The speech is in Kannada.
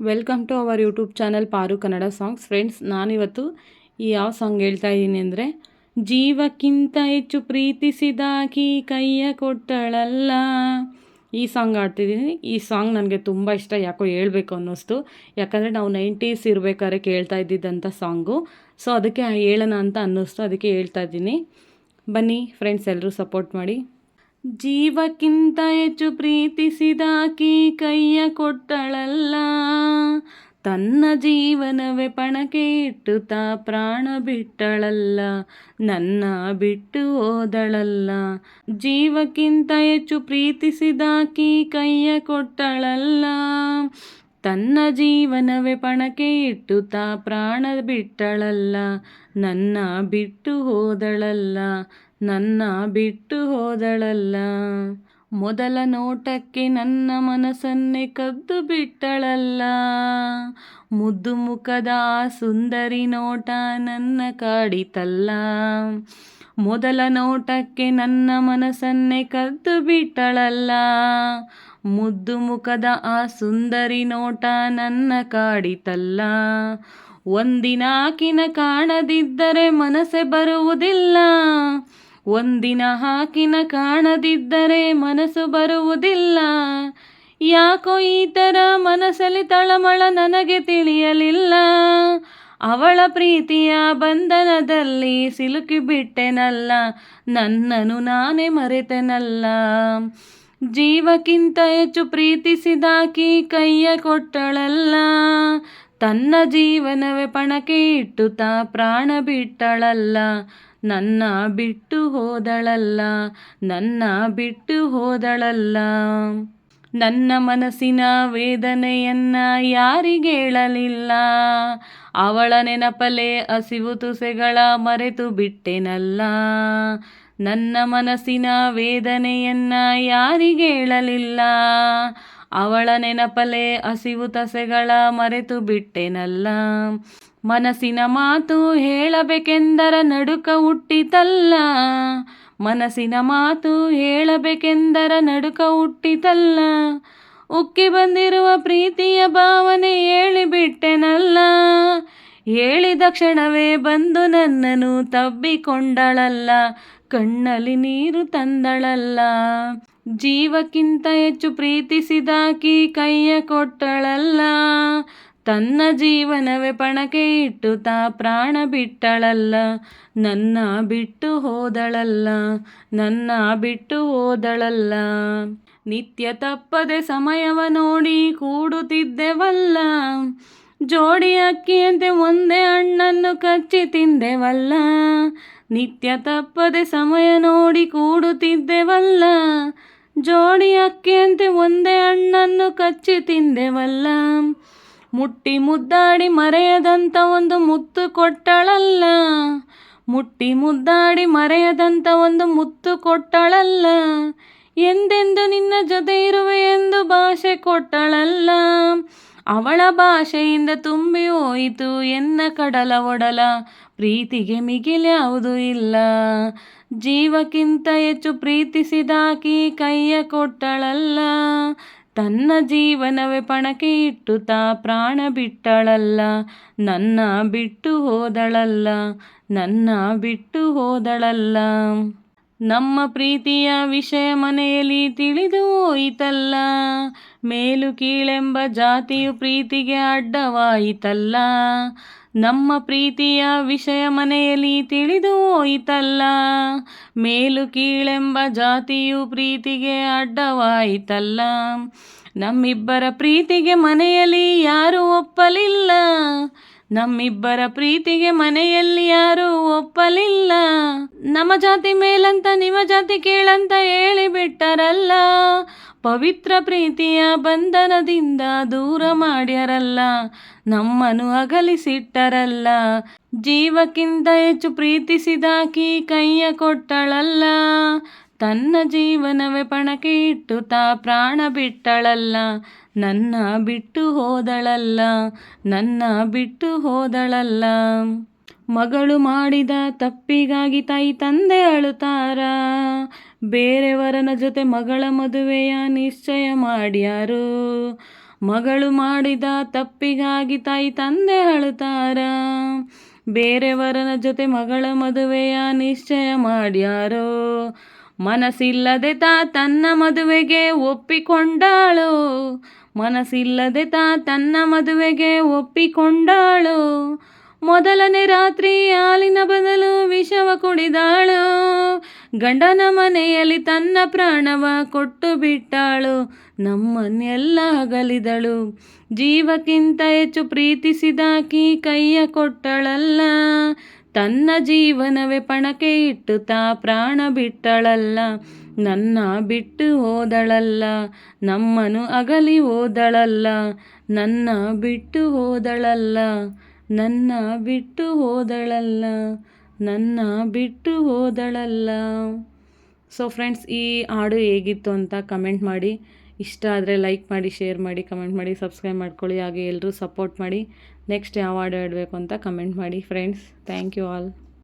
Welcome to our YouTube channel Paaru Kannada songs. Friends, ನಾನಿವತ್ತು ಯಾವ ಸಾಂಗ್ ಹೇಳ್ತಾ ಇದ್ದೀನಿ ಅಂದರೆ, ಜೀವಕ್ಕಿಂತ ಹೆಚ್ಚು ಪ್ರೀತಿಸಿದಾಕಿ ಕೈಯ ಕೊಟ್ಟಳಲ್ಲ, ಈ ಸಾಂಗ್ ಆಡ್ತಿದ್ದೀನಿ. ಈ ಸಾಂಗ್ ನನಗೆ ತುಂಬ ಇಷ್ಟ, ಯಾಕೋ ಹೇಳ್ಬೇಕು ಅನ್ನಿಸ್ತು. ಯಾಕಂದರೆ ನಾವು 90s ಇರಬೇಕಾದ್ರೆ ಕೇಳ್ತಾ ಇದ್ದಿದ್ದಂಥ ಸಾಂಗು. ಸೊ ಅದಕ್ಕೆ ಹೇಳೋಣ ಅಂತ ಅನ್ನಿಸ್ತು, ಅದಕ್ಕೆ ಹೇಳ್ತಾ ಇದ್ದೀನಿ. ಬನ್ನಿ ಫ್ರೆಂಡ್ಸ್, ಎಲ್ಲರೂ ಸಪೋರ್ಟ್ ಮಾಡಿ. ಜೀವಕ್ಕಿಂತ ಹೆಚ್ಚು ಪ್ರೀತಿಸಿದಾಕಿ ಕೈಯ ಕೊಟ್ಟಳಲ್ಲ, ತನ್ನ ಜೀವನವೇ ಪಣಕ್ಕೆ ಇಟ್ಟು ತಾ ಪ್ರಾಣ ಬಿಟ್ಟಳಲ್ಲ, ನನ್ನ ಬಿಟ್ಟು ಹೋದಳಲ್ಲ. ಜೀವಕ್ಕಿಂತ ಹೆಚ್ಚು ಪ್ರೀತಿಸಿದಾಕಿ ಕೈಯ ಕೊಟ್ಟಳಲ್ಲ, ತನ್ನ ಜೀವನವೇ ಪಣಕ್ಕೆ ಇಟ್ಟು ತಾ ಪ್ರಾಣ ಬಿಟ್ಟಳಲ್ಲ, ನನ್ನ ಬಿಟ್ಟು ಹೋದಳಲ್ಲ, ನನ್ನ ಬಿಟ್ಟು ಹೋದಳಲ್ಲ. ಮೊದಲ ನೋಟಕ್ಕೆ ನನ್ನ ಮನಸ್ಸನ್ನೇ ಕದ್ದು ಬಿಟ್ಟಳಲ್ಲ, ಮುದ್ದು ಮುಖದ ಸುಂದರಿ ನೋಟ ನನ್ನ ಕಾಡಿತಲ್ಲ. ಮೊದಲ ನೋಟಕ್ಕೆ ನನ್ನ ಮನಸ್ಸನ್ನೇ ಕದ್ದು ಬಿಟ್ಟಳಲ್ಲ, ಮುದ್ದು ಮುಖದ ಆ ಸುಂದರಿ ನೋಟ ನನ್ನ ಕಾಡಿತಲ್ಲ. ಒಂದಿನ ಆಕಿನ ಕಾಣದಿದ್ದರೆ ಮನಸ್ಸೇ ಬರುವುದಿಲ್ಲ, ಒಂದಿನ ಆಕಿನ ಕಾಣದಿದ್ದರೆ ಮನಸ್ಸು ಬರುವುದಿಲ್ಲ. ಯಾಕೋ ಈ ಥರ ಮನಸ್ಸಲ್ಲಿ ತಳಮಳ ನನಗೆ ತಿಳಿಯಲಿಲ್ಲ, ಅವಳ ಪ್ರೀತಿಯ ಬಂಧನದಲ್ಲಿ ಸಿಲುಕಿಬಿಟ್ಟೆನಲ್ಲ, ನನ್ನನ್ನು ನಾನೇ ಮರೆತೆನಲ್ಲ. ಜೀವಕ್ಕಿಂತ ಹೆಚ್ಚು ಪ್ರೀತಿಸಿದಾಕಿ ಕೈಯ ಕೊಟ್ಟಳಲ್ಲ, ತನ್ನ ಜೀವನವೇ ಪಣಕ್ಕೆ ಇಟ್ಟು ತಾ ಪ್ರಾಣ ಬಿಟ್ಟಳಲ್ಲ, ನನ್ನ ಬಿಟ್ಟು ಹೋದಳಲ್ಲ, ನನ್ನ ಬಿಟ್ಟು ಹೋದಳಲ್ಲ. ನನ್ನ ಮನಸ್ಸಿನ ವೇದನೆಯನ್ನ ಯಾರಿಗೆ ಹೇಳಲಿಲ್ಲ, ಅವಳ ನೆನಪಲೆ ಹಸಿವು ತುಸೆಗಳ ಮರೆತು ಬಿಟ್ಟೆನಲ್ಲ. ನನ್ನ ಮನಸ್ಸಿನ ವೇದನೆಯನ್ನ ಯಾರಿಗೆ ಹೇಳಲಿಲ್ಲ, ಅವಳ ನೆನಪಲೆ ಹಸಿವು ತಸೆಗಳ ಮರೆತು ಬಿಟ್ಟೆನಲ್ಲ. ಮನಸ್ಸಿನ ಮಾತು ಹೇಳಬೇಕೆಂದರ ನಡುಕ ಹುಟ್ಟಿತಲ್ಲ, ಮನಸ್ಸಿನ ಮಾತು ಹೇಳಬೇಕೆಂದರ ನಡುಕ ಹುಟ್ಟಿತಲ್ಲ. ಉಕ್ಕಿ ಬಂದಿರುವ ಪ್ರೀತಿಯ ಭಾವನೆ ಹೇಳಿಬಿಟ್ಟೆನಲ್ಲ, ಹೇಳಿದ ಕ್ಷಣವೇ ಬಂದು ನನ್ನನ್ನು ತಬ್ಬಿಕೊಂಡಳಲ್ಲ, ಕಣ್ಣಲ್ಲಿ ನೀರು ತಂದಳಲ್ಲ. ಜೀವಕ್ಕಿಂತ ಹೆಚ್ಚು ಪ್ರೀತಿಸಿದಾಕಿ ಕೈಯ ಕೊಟ್ಟಳಲ್ಲ, ತನ್ನ ಜೀವನವೇ ಪಣಕ್ಕೆ ಇಟ್ಟು ತಾ ಪ್ರಾಣ ಬಿಟ್ಟಳಲ್ಲ, ನನ್ನ ಬಿಟ್ಟು ಹೋದಳಲ್ಲ, ನನ್ನ ಬಿಟ್ಟು ಹೋದಳಲ್ಲ. ನಿತ್ಯ ತಪ್ಪದೆ ಸಮಯವ ನೋಡಿ ಕೂಡುತ್ತಿದ್ದೆವಲ್ಲ, ಜೋಡಿ ಅಕ್ಕಿಯಂತೆ ಒಂದೇ ಹಣ್ಣನ್ನು ಕಚ್ಚಿ ತಿಂದೆವಲ್ಲ. ನಿತ್ಯ ತಪ್ಪದೆ ಸಮಯ ನೋಡಿ ಕೂಡುತ್ತಿದ್ದೆವಲ್ಲ, ಜೋಡಿ ಅಕ್ಕಿಯಂತೆ ಒಂದೇ ಹಣ್ಣನ್ನು ಕಚ್ಚಿ ತಿಂದೆವಲ್ಲ. ಮುಟ್ಟಿ ಮುದ್ದಾಡಿ ಮರೆಯದಂಥ ಒಂದು ಮುತ್ತು ಕೊಟ್ಟಳಲ್ಲ, ಮುಟ್ಟಿ ಮುದ್ದಾಡಿ ಮರೆಯದಂಥ ಒಂದು ಮುತ್ತು ಕೊಟ್ಟಳಲ್ಲ. ಎಂದೆಂದು ನಿನ್ನ ಜೊತೆ ಇರುವೆ ಎಂದು ಭಾಷೆ ಕೊಟ್ಟಳಲ್ಲ, ಅವಳ ಭಾಷೆಯಿಂದ ತುಂಬಿ ಹೋಯಿತು ಎನ್ನ ಕಡಲ ಒಡಲ, ಪ್ರೀತಿಗೆ ಮಿಗಿಲ್ಯಾವುದೂ ಇಲ್ಲ. ಜೀವಕ್ಕಿಂತ ಹೆಚ್ಚು ಪ್ರೀತಿಸಿದಾಕಿ ಕೈಯ ಕೊಟ್ಟಳಲ್ಲ, ತನ್ನ ಜೀವನವೇ ಪಣಕ್ಕೆ ಇಟ್ಟು ತಾ ಪ್ರಾಣ ಬಿಟ್ಟಳಲ್ಲ, ನನ್ನ ಬಿಟ್ಟು ಹೋದಳಲ್ಲ, ನನ್ನ ಬಿಟ್ಟು ಹೋದಳಲ್ಲ. ನಮ್ಮ ಪ್ರೀತಿಯ ವಿಷಯ ಮನೆಯಲ್ಲಿ ತಿಳಿದು ಹೋಯಿತಲ್ಲ, ಮೇಲು ಕೀಳೆಂಬ ಜಾತಿಯು ಪ್ರೀತಿಗೆ ಅಡ್ಡವಾಯಿತಲ್ಲ. ನಮ್ಮ ಪ್ರೀತಿಯ ವಿಷಯ ಮನೆಯಲ್ಲಿ ತಿಳಿದು ಹೋಯಿತಲ್ಲ, ಮೇಲು ಕೀಳೆಂಬ ಜಾತಿಯು ಪ್ರೀತಿಗೆ ಅಡ್ಡವಾಯಿತಲ್ಲ. ನಮ್ಮಿಬ್ಬರ ಪ್ರೀತಿಗೆ ಮನೆಯಲ್ಲಿ ಯಾರೂ ಒಪ್ಪಲಿಲ್ಲ, ನಮ್ಮಿಬ್ಬರ ಪ್ರೀತಿಗೆ ಮನೆಯಲ್ಲಿ ಯಾರೂ ಒಪ್ಪಲಿಲ್ಲ. ನಮ್ಮ ಜಾತಿ ಮೇಲಂತ ನಿಮ್ಮ ಜಾತಿ ಕೇಳಂತ ಹೇಳಿಬಿಟ್ಟರಲ್ಲ, ಪವಿತ್ರ ಪ್ರೀತಿಯ ಬಂಧನದಿಂದ ದೂರ ಮಾಡ್ಯಾರಲ್ಲ, ನಮ್ಮನ್ನು ಅಗಲಿಸಿಟ್ಟರಲ್ಲ. ಜೀವಕ್ಕಿಂತ ಹೆಚ್ಚು ಪ್ರೀತಿಸಿದಾಕಿ ಕೈಯ ಕೊಟ್ಟಳಲ್ಲ, ತನ್ನ ಜೀವನವೇ ಪಣಕ್ಕೆ ಇಟ್ಟು ತಾ ಪ್ರಾಣ ಬಿಟ್ಟಳಲ್ಲ, ನನ್ನ ಬಿಟ್ಟು ಹೋದಳಲ್ಲ, ನನ್ನ ಬಿಟ್ಟು ಹೋದಳಲ್ಲ. ಮಗಳು ಮಾಡಿದ ತಪ್ಪಿಗಾಗಿ ತಾಯಿ ತಂದೆ ಅಳುತ್ತಾರ, ಬೇರೆಯವರನ ಜೊತೆ ಮಗಳ ಮದುವೆಯ ನಿಶ್ಚಯ ಮಾಡ್ಯಾರು. ಮಗಳು ಮಾಡಿದ ತಪ್ಪಿಗಾಗಿ ತಾಯಿ ತಂದೆ ಅಳುತ್ತಾರ. ಬೇರೆಯವರನ ಜೊತೆ ಮಗಳ ಮದುವೆಯ ನಿಶ್ಚಯ ಮಾಡ್ಯಾರೋ. ಮನಸ್ಸಿಲ್ಲದೆ ತನ್ನ ಮದುವೆಗೆ ಒಪ್ಪಿಕೊಂಡಾಳು. ಮನಸ್ಸಿಲ್ಲದೆ ತನ್ನ ಮದುವೆಗೆ ಒಪ್ಪಿಕೊಂಡಾಳು. ಮೊದಲನೇ ರಾತ್ರಿ ಹಾಲಿನ ಬದಲು ವಿಷವ ಕುಡಿದಾಳು. ಗಂಡನ ಮನೆಯಲ್ಲಿ ತನ್ನ ಪ್ರಾಣವ ಕೊಟ್ಟು ಬಿಟ್ಟಾಳು. ನಮ್ಮನ್ನೆಲ್ಲ ಅಗಲಿದಳು. ಜೀವಕ್ಕಿಂತ ಹೆಚ್ಚು ಪ್ರೀತಿಸಿದಾಕಿ ಕೈಯ ಕೊಟ್ಟಳಲ್ಲ. ತನ್ನ ಜೀವನವೇ ಪಣಕ್ಕೆ ಇಟ್ಟು ಪ್ರಾಣ ಬಿಟ್ಟಳಲ್ಲ. ನನ್ನ ಬಿಟ್ಟು ಹೋದಳಲ್ಲ. ನಮ್ಮನು ಅಗಲಿ ಹೋದಳಲ್ಲ. ನನ್ನ ಬಿಟ್ಟು ಹೋದಳಲ್ಲ. ನನ್ನ ಬಿಟ್ಟು ಹೋದಳಲ್ಲ. ನನ್ನ ಬಿಟ್ಟು ಹೋದಳಲ್ಲ. ಸೊ ಫ್ರೆಂಡ್ಸ್, ಈ ಹಾಡು ಹೇಗಿತ್ತು ಅಂತ ಕಮೆಂಟ್ ಮಾಡಿ. ಇಷ್ಟ ಆದರೆ ಲೈಕ್ ಮಾಡಿ, ಶೇರ್ ಮಾಡಿ, ಕಮೆಂಟ್ ಮಾಡಿ, ಸಬ್ಸ್ಕ್ರೈಬ್ ಮಾಡ್ಕೊಳ್ಳಿ. ಹಾಗೆ ಎಲ್ಲರೂ ಸಪೋರ್ಟ್ ಮಾಡಿ. ನೆಕ್ಸ್ಟ್ ಯಾವ ಹಾಡು ಹೇಳಬೇಕು ಅಂತ ಕಮೆಂಟ್ ಮಾಡಿ ಫ್ರೆಂಡ್ಸ್. Thank you all.